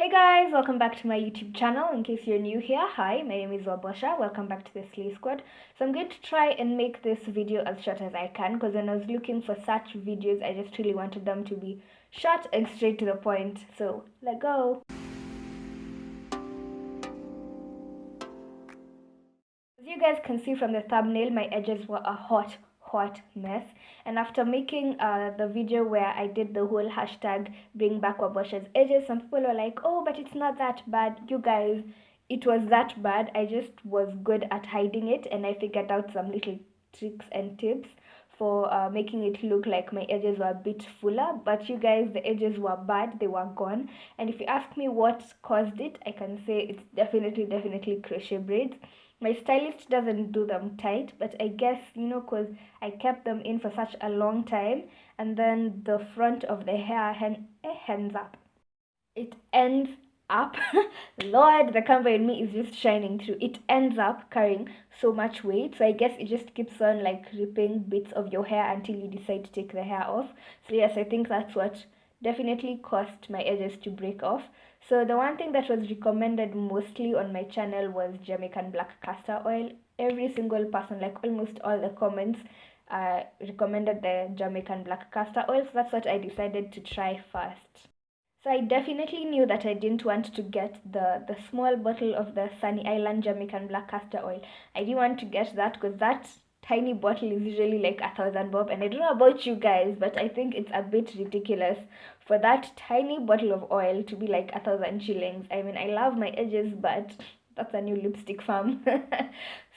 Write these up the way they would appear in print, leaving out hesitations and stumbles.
Hey guys, welcome back to my YouTube channel. In case you're new here, hi, my name is Wabosha. Welcome back to the Slay Squad. So I'm going to try and make this video as short as I can because when I was looking for such videos, I just really wanted them to be short and straight to the point. So let's go. As you guys can see from the thumbnail, my edges were a hot mess, and after making the video where I did the whole hashtag bring back Wabosha's edges, some people were like, oh, but it's not that bad. You guys, it was that bad. I just was good at hiding it, and I figured out some little tricks and tips for making it look like my edges were a bit fuller. But you guys, the edges were bad, they were gone. And if you ask me what caused it, I can say it's definitely crochet braids. My stylist doesn't do them tight, but I guess, because I kept them in for such a long time, and then the front of the hair ends up. It ends up, Lord, the camera in me is just shining through. It ends up carrying so much weight, so I guess it just keeps on like ripping bits of your hair until you decide to take the hair off. So yes, I think that's what definitely caused my edges to break off. So the one thing that was recommended mostly on my channel was Jamaican black castor oil. Every single person, like almost all the comments, recommended the Jamaican black castor oil, so that's what I decided to try first. So I definitely knew that I didn't want to get the small bottle of the Sunny Island Jamaican black castor oil. I didn't want to get that because that tiny bottle is usually like 1,000 bob, and I don't know about you guys, but I think it's a bit ridiculous for that tiny bottle of oil to be like 1,000 shillings. I mean, I love my edges, but that's a new lipstick farm.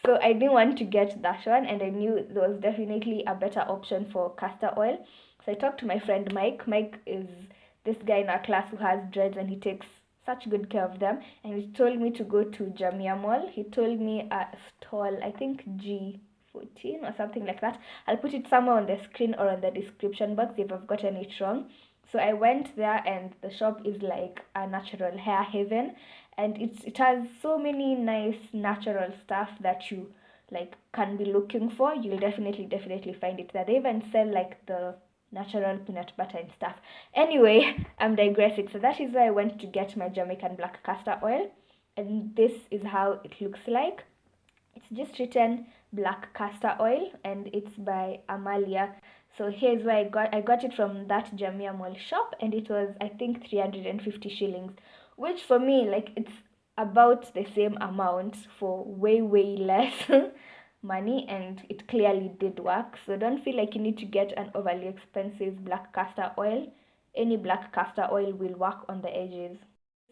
So I didn't want to get that one, and I knew there was definitely a better option for castor oil. So I talked to my friend Mike. Mike is this guy in our class who has dreads, and he takes such good care of them, and he told me to go to Jamia Mall. He told me a stall, I think G14 or something like that. I'll put it somewhere on the screen or on the description box if I've gotten it wrong. So I went there, and the shop is like a natural hair haven, and it has so many nice natural stuff that you like can be looking for. You'll definitely find it there. They even sell like the natural peanut butter and stuff. Anyway, I'm digressing. So that is why I went to get my Jamaican black castor oil, and this is how it looks like. It's just written black castor oil, and it's by Amalia. So here's where I got it from that Jamia Mall shop, and it was, I think, 350 shillings, which for me, like, it's about the same amount for way less money, and it clearly did work. So don't feel like you need to get an overly expensive black castor oil. Any black castor oil will work on the edges.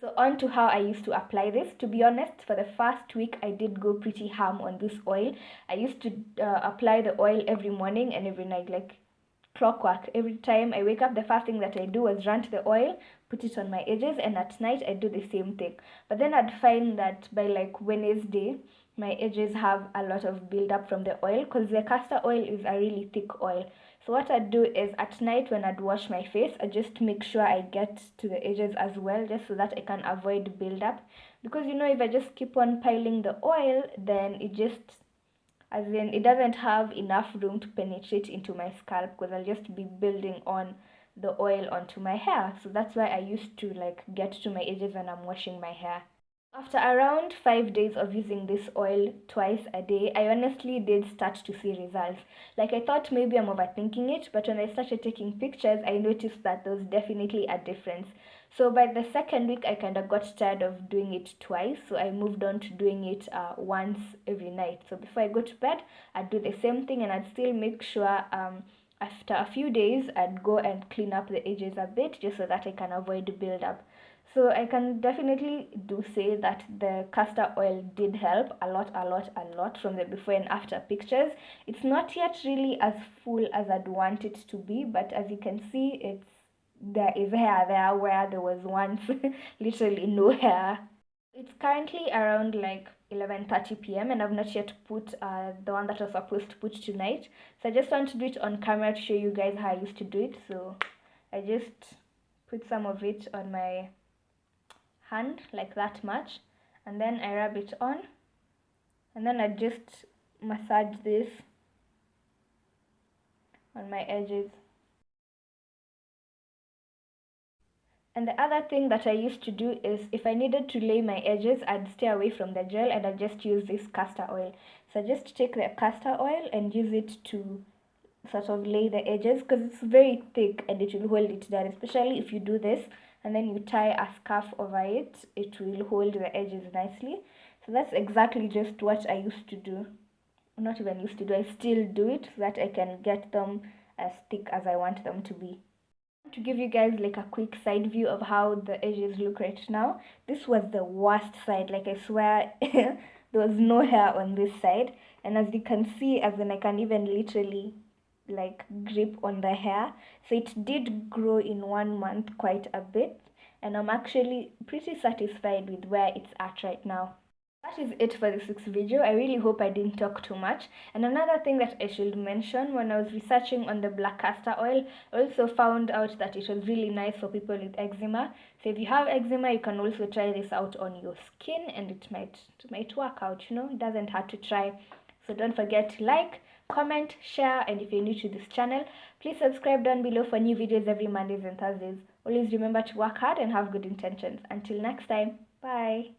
So on to how I used to apply this. To be honest, for the first week I did go pretty ham on this oil. I used to apply the oil every morning and every night, like clockwork. Every time I wake up, the first thing that I do was run to the oil, put it on my edges, and at night I do the same thing. But then I'd find that by like Wednesday, my edges have a lot of buildup from the oil because the castor oil is a really thick oil. So what I'd do is at night when I'd wash my face, I just make sure I get to the edges as well, just so that I can avoid buildup. Because if I just keep on piling the oil, then it doesn't have enough room to penetrate into my scalp, because I'll just be building on the oil onto my hair. So that's why I used to like get to my edges when I'm washing my hair. After around 5 days of using this oil twice a day, I honestly did start to see results. Like, I thought maybe I'm overthinking it, but when I started taking pictures, I noticed that there was definitely a difference. So by the second week, I kind of got tired of doing it twice, so I moved on to doing it once every night. So before I go to bed, I'd do the same thing, and I'd still make sure after a few days, I'd go and clean up the edges a bit, just so that I can avoid buildup. So I can definitely do say that the castor oil did help a lot from the before and after pictures. It's not yet really as full as I'd want it to be, but as you can see, there is hair there where there was once literally no hair. It's currently around like 11:30 p.m. and I've not yet put the one that I was supposed to put tonight. So I just want to do it on camera to show you guys how I used to do it. So I just put some of it on my hand, like that much, and then I rub it on, and then I just massage this on my edges. And the other thing that I used to do is if I needed to lay my edges, I'd stay away from the gel and I'd just use this castor oil. So just take the castor oil and use it to sort of lay the edges, because it's very thick and it will hold it down, especially if you do this and then you tie a scarf over it, it will hold the edges nicely. So that's exactly just what I used to do. Not even used to do, I still do it so that I can get them as thick as I want them to be. To give you guys like a quick side view of how the edges look right now, this was the worst side. Like, I swear there was no hair on this side, and as you can see, as in I can even literally like grip on the hair. So it did grow in 1 month quite a bit, and I'm actually pretty satisfied with where it's at right now. That is it for this week's video. I really hope I didn't talk too much. And another thing that I should mention, when I was researching on the black castor oil, I also found out that it was really nice for people with eczema. So if you have eczema, you can also try this out on your skin, and it might work out, you know. It doesn't hurt to try. So don't forget to like, comment, share, and if you're new to this channel, please subscribe down below for new videos every Mondays and Thursdays. Always remember to work hard and have good intentions. Until next time, bye.